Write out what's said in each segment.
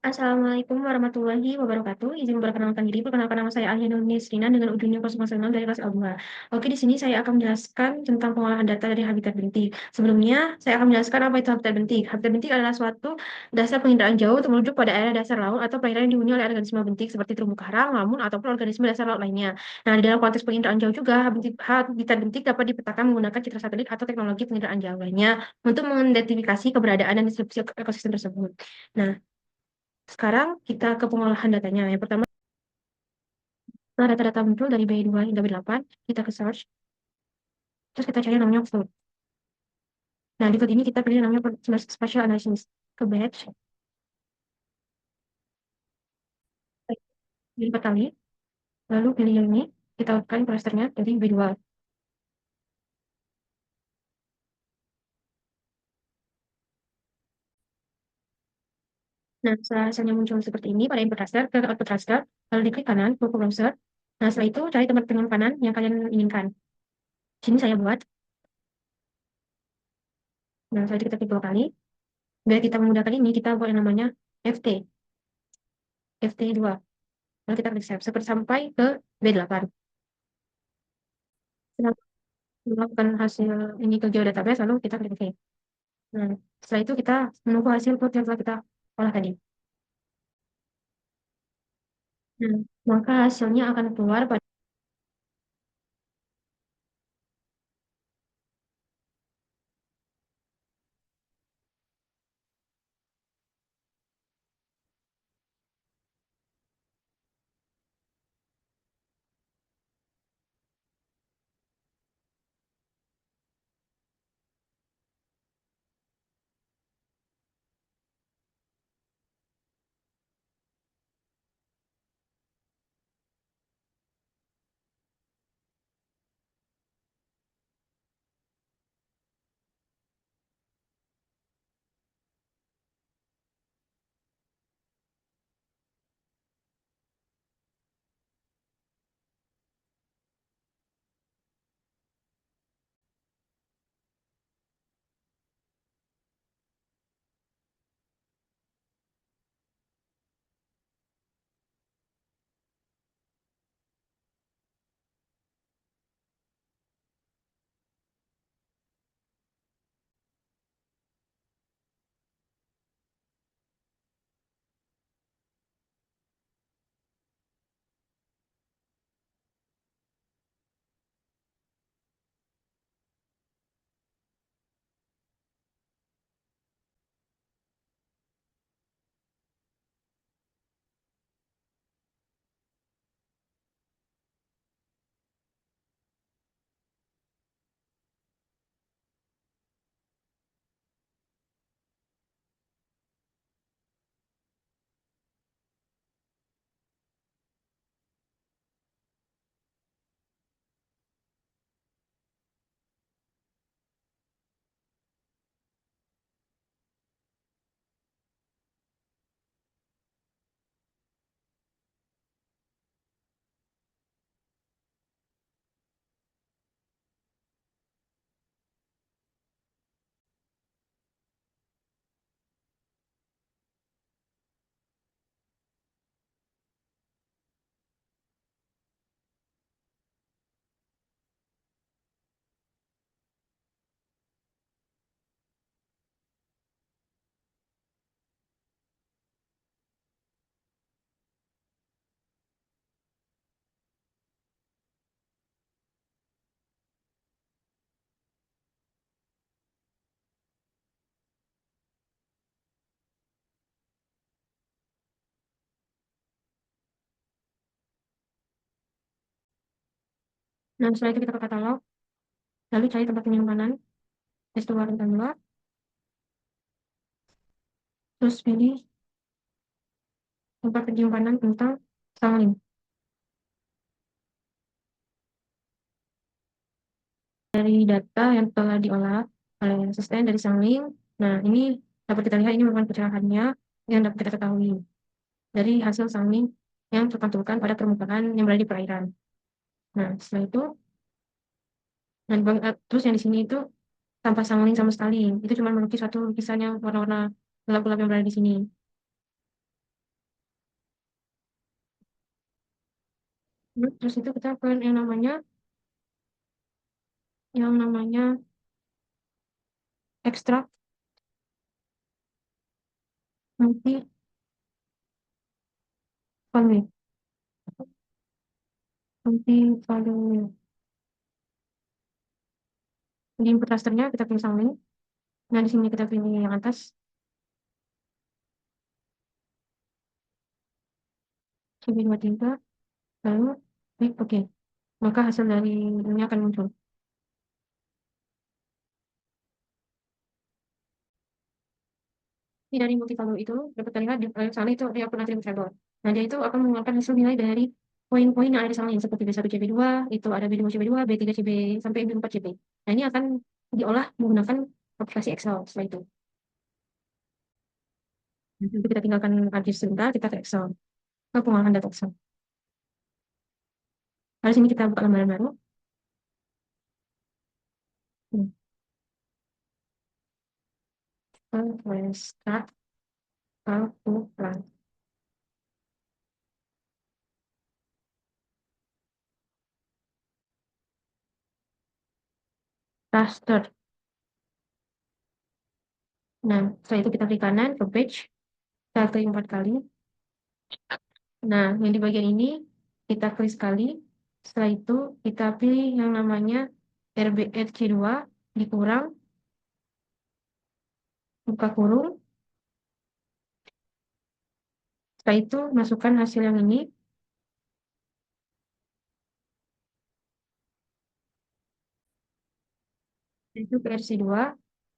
Assalamualaikum warahmatullahi wabarakatuh. Izin memperkenalkan diri, perkenalkan nama saya Alhianul Nisrina dengan ujungnya 006 dari kelas A2. Oke, di sini saya akan menjelaskan tentang pengolahan data dari habitat bentik. Sebelumnya, saya akan menjelaskan apa itu habitat bentik. Habitat bentik adalah suatu dasar penginderaan jauh untuk menuju pada area dasar laut atau perairan yang dihuni oleh organisme bentik seperti terumbu karang, lamun, ataupun organisme dasar laut lainnya. Nah, di dalam konteks penginderaan jauh juga, habitat bentik dapat dipetakan menggunakan citra satelit atau teknologi penginderaan jauh lainnya untuk mengidentifikasi keberadaan dan distribusi ekosistem tersebut. Nah, sekarang kita ke pengolahan datanya. Yang pertama, setelah data-data muncul dari B2 hingga B8, kita ke search, terus kita cari yang namanya Oxford. Nah, di field ini kita pilih yang namanya Spatial Analysis. Ke batch, pilih 4 kali, lalu pilih yang ini, kita tekan clusternya dari B2. Nah, setelah hasilnya muncul seperti ini, pada input raster ke output raster, lalu diklik kanan, buku browser. Nah, setelah itu cari tempat penyimpanan yang kalian inginkan. Di sini saya buat. Nah, setelah itu kita klik 2 kali. Biar kita memudahkan ini, kita buat yang namanya FT, FT2. Lalu kita klik save, seperti sampai ke B8. Setelah melakukan hasil ini ke geodatabase, lalu kita klik OK. Nah, setelah itu kita menunggu hasil code yang telah kita olah tadi. Nah, maka hasilnya akan keluar pada. Nah, setelah itu kita ke katalog, lalu cari tempat penyimpanan S2 dan 2, terus pilih tempat penyimpanan tentang Starlink. Dari data yang telah diolah oleh asisten dari Starlink, nah ini dapat kita lihat ini merupakan pencerahannya yang dapat kita ketahui dari hasil Starlink yang terpantulkan pada permukaan yang berada di perairan. Nah, setelah itu, terus yang di sini itu tanpa Starlink sama sekali. Itu cuma melukis suatu lukisan yang warna-warna gelap-gelap yang berada di sini. Terus itu kita ke yang namanya ekstrak nanti value nanti value di input rasternya kita pilih sampling. Nah di sini kita pilih yang atas CB23, lalu klik OK, maka hasil dari ini akan muncul. Ini dari multivalue itu dapat terlihat di sana itu di akun Atrium Travel. Nah dia itu akan mengeluarkan hasil nilai dari poin-poin yang ada di salin seperti B1 CB2, itu ada B2 CB2, B3 CB sampai B4 CB. Nah ini akan diolah menggunakan aplikasi Excel setelah itu. Nanti kita tinggalkan archive sebentar, kita ke Excel, ke pengolahan data Excel. Lalu sini kita buka lembaran baru. Hmm. Start calculate raster. Nah, setelah itu kita klik kanan ke page, kita klik 4 kali. Nah, yang di bagian ini kita klik sekali. Setelah itu kita pilih yang namanya RBRC2 dikurang, buka kurung. Setelah itu masukkan hasil yang ini, itu ke RC2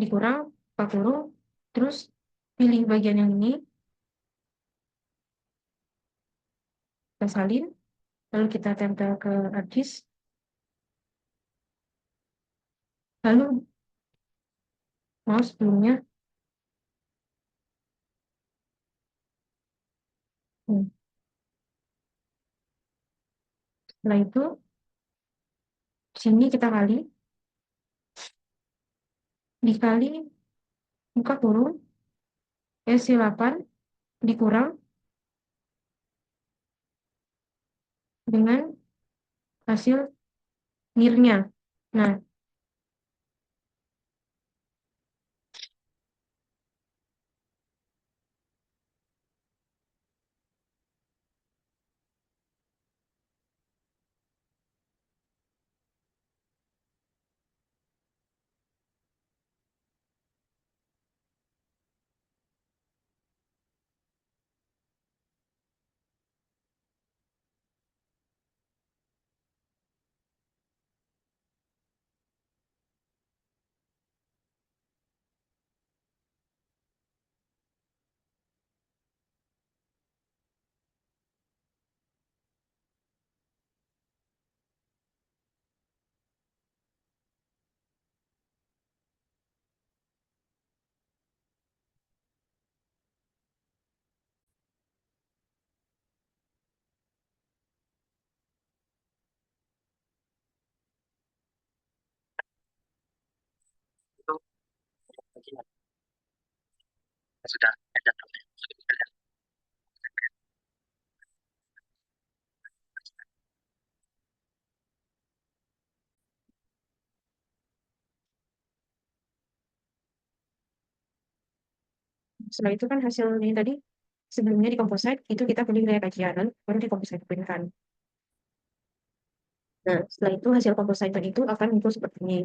dikurang, buka kurung. Terus pilih bagian yang ini, kita salin, lalu kita tempel ke hard disk. Lalu mouse sebelumnya. Hmm. Setelah itu sini kita kali, dikali buka kurung S8 dikurang dengan hasil nirnya. Nah, setelah itu kan hasil ini tadi sebelumnya di composite itu kita pilih gaya kajian, lalu baru di composite printkan. Nah, setelah itu hasil composite itu akan muncul seperti ini.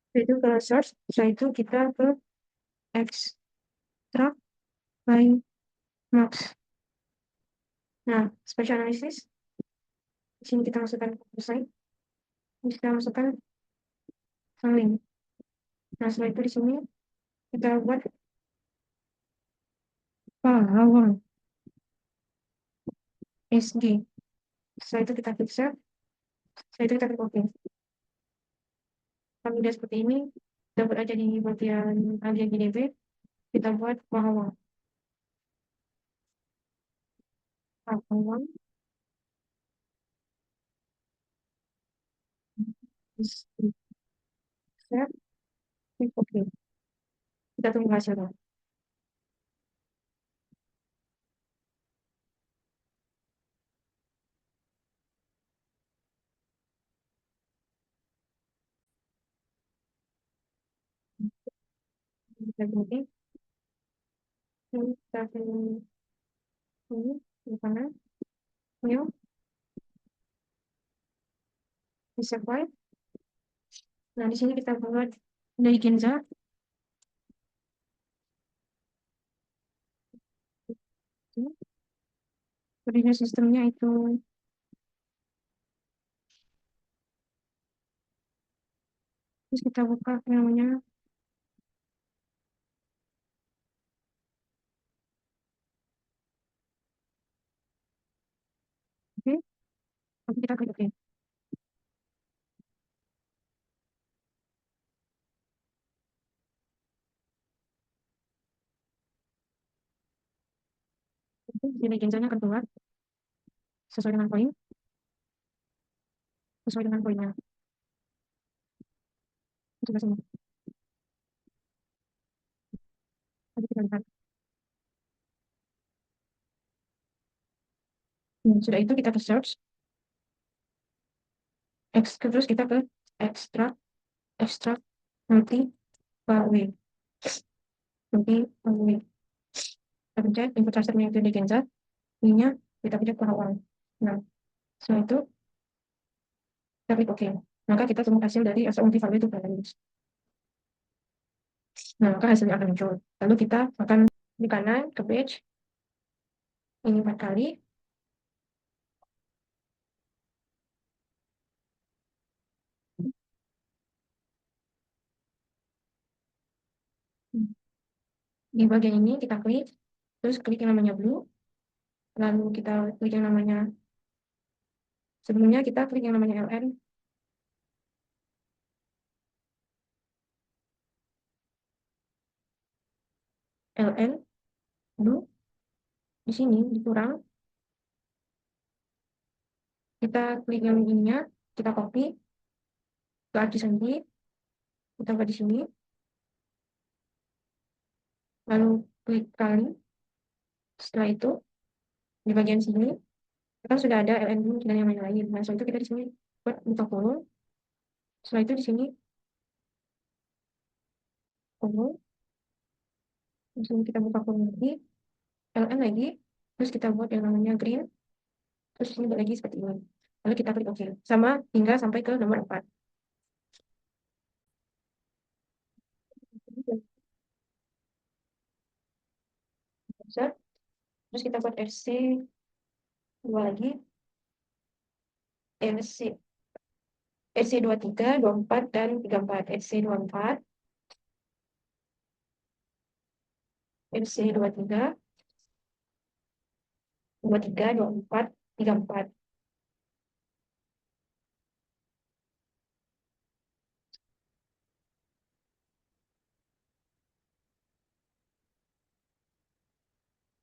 Setelah itu ke source, setelah itu kita ke extract by marks. Nah, spatial analysis, di sini kita masukkan composite, kita masukkan sampling. Nah, setelah itu di sini kita buat pahawang SG. Setelah itu kita klik save, setelah itu kita klik OK. Kalau udah seperti ini, kita buat aja di bagian alia GDB, kita buat pahawang. Pahawang, save, klik OK. Kita tunggu hasilnya. Kita tunggu. Kita tunggu. Ini di kanan. New. Reservoir. Nah, di sini kita buat dari Genza. Koordinat sistemnya itu terus kita buka namanya. Oke, nanti kita klik oke. Jadi Genzanya akan keluar sesuai dengan poin, sesuai dengan poinnya. Coba semua. Nanti kita lihat. Sudah itu kita ke search, terus kita ke extract, extract nanti pathway, nanti pathway. Kita pencet input transfernya itu di Genza, ininya kita pencet awal. Nah, setelah itu kita klik OK. Maka kita tunggu hasil dari asal multi value itu balance. Nah, maka hasilnya akan muncul. Lalu kita akan di kanan ke page ini 4 kali. Di bagian ini kita klik, terus klik yang namanya blue, lalu kita klik yang namanya, sebelumnya kita klik yang namanya LN, blue, di sini dikurang, kita klik yang ininya, kita copy ke adjacency, kita buat di sini, lalu klik kali, setelah itu di bagian sini kan sudah ada LN blue dan yang lain-lain. Nah, setelah itu kita di sini buat buka kolom, setelah itu di sini kolom, di sini kita buka kolom lagi, LN lagi, terus kita buat yang namanya green, terus ini lagi seperti ini. Lalu kita klik OK. Sama hingga sampai ke nomor 4. Terus kita buat RC 2 lagi. RC 23, 24, dan 34. RC 24, RC 23, 23, 24, 34.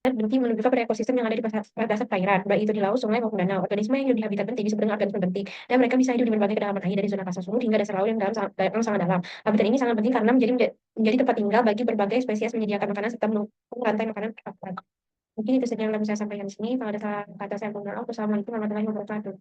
Berhenti menunjukkan pada ekosistem yang ada di dasar perairan, baik itu di laut, sungai, maupun danau. Organisme yang hidup di habitat penting disebut dengan organisme penting, dan mereka bisa hidup di berbagai kedalaman air, dari zona pasang surut hingga dasar laut yang sangat dalam. Habitat ini sangat penting karena menjadi tempat tinggal bagi berbagai spesies, menyediakan makanan, serta menopang rantai makanan keakhiran. Mungkin itu saja yang bisa saya sampaikan di sini. Kalau ada kata saya kurang, wassalamualaikum warahmatullahi wabarakatuh.